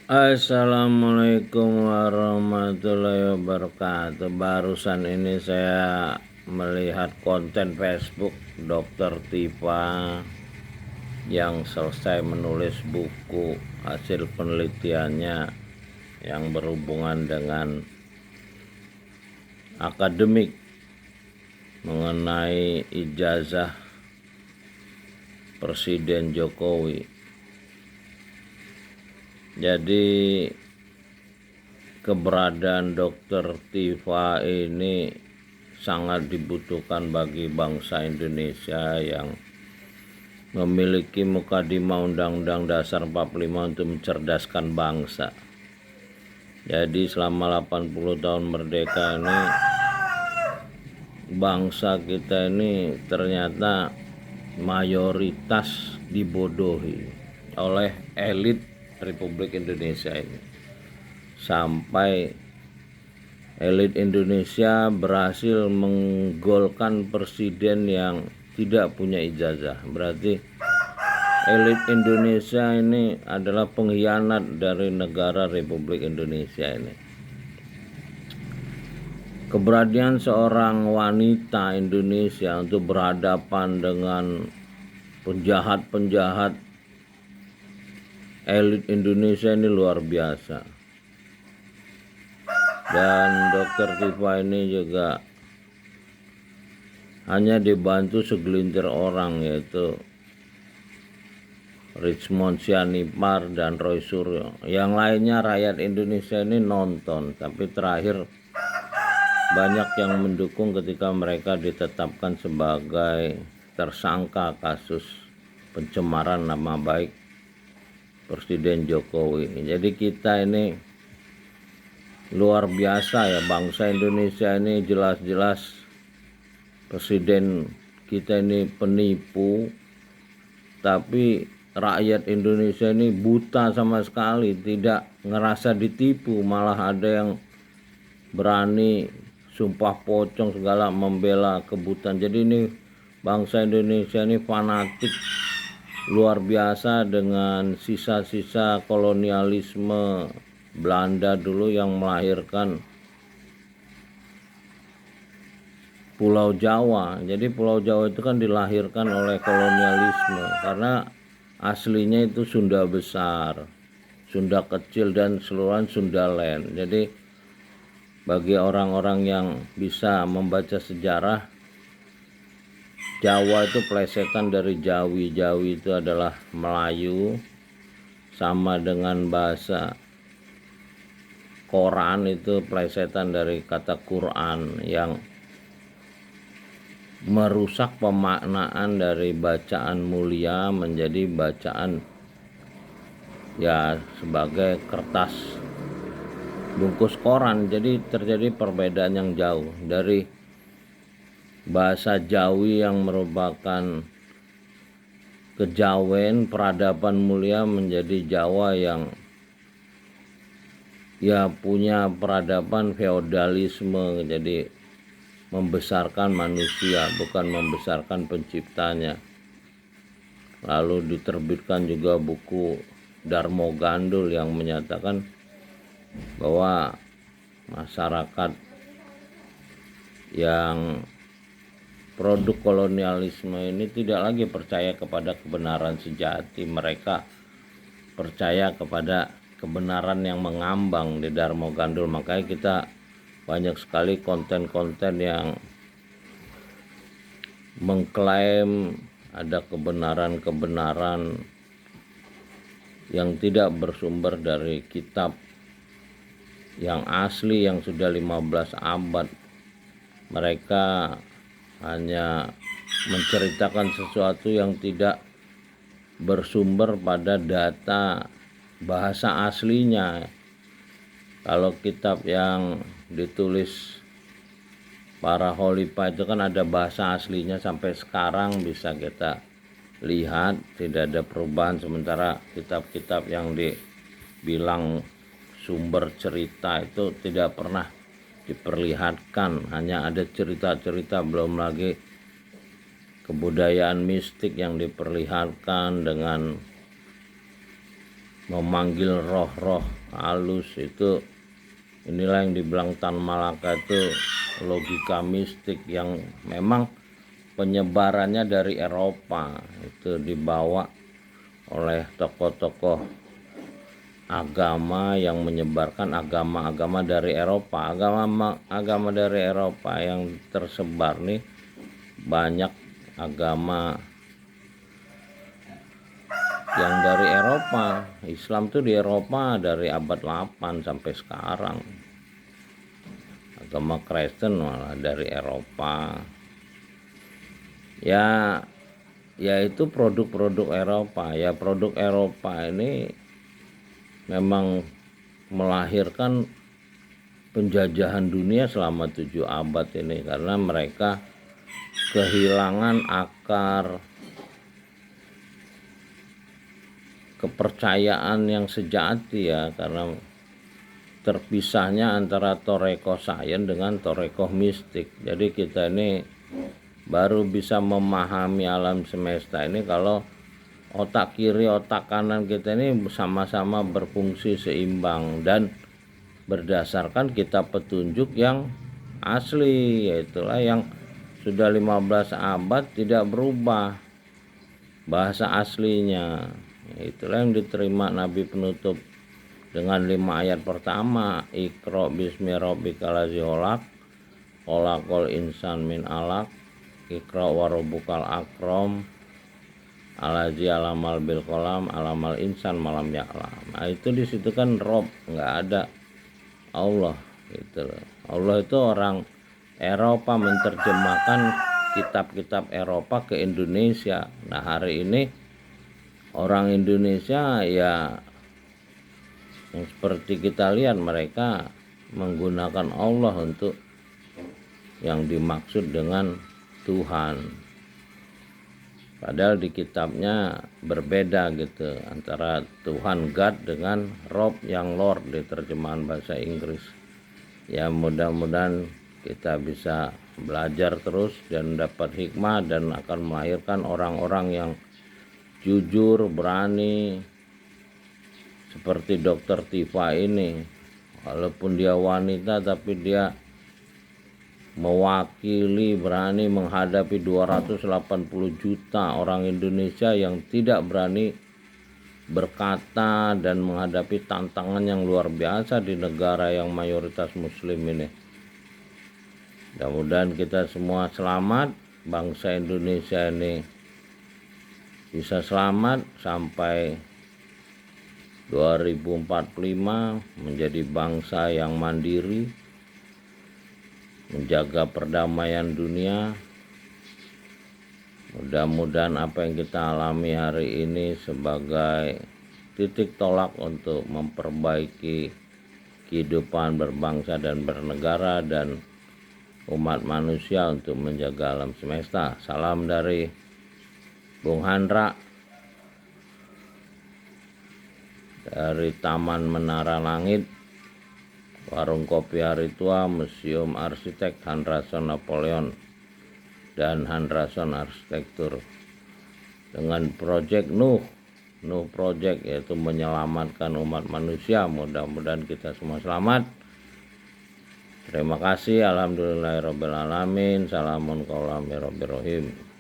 Assalamualaikum warahmatullahi wabarakatuh. Barusan ini saya melihat konten Facebook Dr. Tifa yang selesai menulis buku hasil penelitiannya yang berhubungan dengan akademik mengenai ijazah Presiden Jokowi. Jadi keberadaan Dr. Tifa ini sangat dibutuhkan bagi bangsa Indonesia yang memiliki mukadimah Undang-Undang Dasar 45 untuk mencerdaskan bangsa. Jadi selama 80 tahun merdeka ini bangsa kita ini ternyata mayoritas dibodohi oleh elit Republik Indonesia ini, sampai elit Indonesia berhasil menggolkan presiden yang tidak punya ijazah. Berarti elit Indonesia ini adalah pengkhianat dari negara Republik Indonesia ini. Keberanian seorang wanita Indonesia untuk berhadapan dengan penjahat-penjahat elit Indonesia ini luar biasa. Dan Dr. Tifa ini juga hanya dibantu segelintir orang, yaitu Richmond Sianipar dan Roy Suryo. Yang lainnya rakyat Indonesia ini nonton, tapi terakhir banyak yang mendukung ketika mereka ditetapkan sebagai tersangka kasus pencemaran nama baik Presiden Jokowi. Jadi kita ini luar biasa ya, bangsa Indonesia ini jelas-jelas presiden kita ini penipu, tapi rakyat Indonesia ini buta sama sekali, tidak ngerasa ditipu, malah ada yang berani sumpah pocong segala membela kebutaan. Jadi ini bangsa Indonesia ini fanatik luar biasa dengan sisa-sisa kolonialisme Belanda dulu yang melahirkan Pulau Jawa. Jadi Pulau Jawa itu kan dilahirkan oleh kolonialisme, karena aslinya itu Sunda Besar, Sunda Kecil, dan seluruhan Sundaland. Jadi bagi orang-orang yang bisa membaca sejarah, Jawa itu plesetan dari Jawi. Jawi itu adalah Melayu, sama dengan bahasa Quran itu plesetan dari kata Quran yang merusak pemaknaan dari bacaan mulia menjadi bacaan ya sebagai kertas bungkus koran. Jadi terjadi perbedaan yang jauh dari bahasa Jawi yang merupakan kejawen peradaban mulia menjadi Jawa yang ya punya peradaban feodalisme. Jadi membesarkan manusia, bukan membesarkan penciptanya. Lalu diterbitkan juga buku Darmo Gandul yang menyatakan bahwa masyarakat yang produk kolonialisme ini tidak lagi percaya kepada kebenaran sejati. Mereka percaya kepada kebenaran yang mengambang di Darmo Gandul. Makanya kita banyak sekali konten-konten yang mengklaim ada kebenaran-kebenaran yang tidak bersumber dari kitab yang asli yang sudah 15 abad. Mereka hanya menceritakan sesuatu yang tidak bersumber pada data bahasa aslinya. Kalau kitab yang ditulis para khalifah itu kan ada bahasa aslinya, sampai sekarang bisa kita lihat tidak ada perubahan. Sementara kitab-kitab yang dibilang sumber cerita itu tidak pernah diperlihatkan, hanya ada cerita-cerita, belum lagi kebudayaan mistik yang diperlihatkan dengan memanggil roh-roh halus. Itu inilah yang dibilang Tan Malaka itu logika mistik yang memang penyebarannya dari Eropa, itu dibawa oleh tokoh-tokoh agama yang menyebarkan agama-agama dari Eropa. Agama dari Eropa yang tersebar nih, banyak agama yang dari Eropa. Islam tuh di Eropa dari abad 8 sampai sekarang. Agama Kristen malah dari Eropa. Ya itu produk-produk Eropa. Ya produk Eropa ini memang melahirkan penjajahan dunia selama 7 abad ini, karena mereka kehilangan akar kepercayaan yang sejati ya, karena terpisahnya antara toreko sains dengan toreko mistik. Jadi kita ini baru bisa memahami alam semesta ini kalau otak kiri otak kanan kita ini sama-sama berfungsi seimbang dan berdasarkan kitab petunjuk yang asli, yaitulah yang sudah 15 abad tidak berubah bahasa aslinya. Itulah yang diterima Nabi penutup dengan 5 ayat pertama, Iqra bismi rabbikal ladzi khalaq, khalaqal insan min alaq, Iqra wa rabbukal akram, aladzi alamal bil qalam, alamal insan malam ya'lam. Nah, itu di situ kan Rob, nggak ada Allah gitu loh. Allah itu orang Eropa menerjemahkan kitab-kitab Eropa ke Indonesia. Nah, hari ini orang Indonesia ya yang seperti kita lihat, mereka menggunakan Allah untuk yang dimaksud dengan Tuhan. Padahal di kitabnya berbeda gitu antara Tuhan God dengan Rob yang Lord di terjemahan bahasa Inggris. Ya mudah-mudahan kita bisa belajar terus dan dapat hikmah dan akan melahirkan orang-orang yang jujur, berani, seperti Dokter Tifa ini. Walaupun dia wanita tapi dia mewakili, berani menghadapi 280 juta orang Indonesia yang tidak berani berkata dan menghadapi tantangan yang luar biasa di negara yang mayoritas muslim ini. Mudah-mudahan kita semua selamat, bangsa Indonesia ini bisa selamat sampai 2045 menjadi bangsa yang mandiri, menjaga perdamaian dunia. Mudah-mudahan apa yang kita alami hari ini sebagai titik tolak untuk memperbaiki kehidupan berbangsa dan bernegara dan umat manusia untuk menjaga alam semesta. Salam dari Bung Handra dari Taman Menara Langit, Warung Kopi Hari Tua, Museum Arsitek Henderson Napoleon dan Henderson Arsitektur, dengan Project Nuh Project, yaitu menyelamatkan umat manusia. Mudah-mudahan kita semua selamat. Terima kasih. Alhamdulillahirabbil alamin. Salamun qaulan mir rabbir rahim.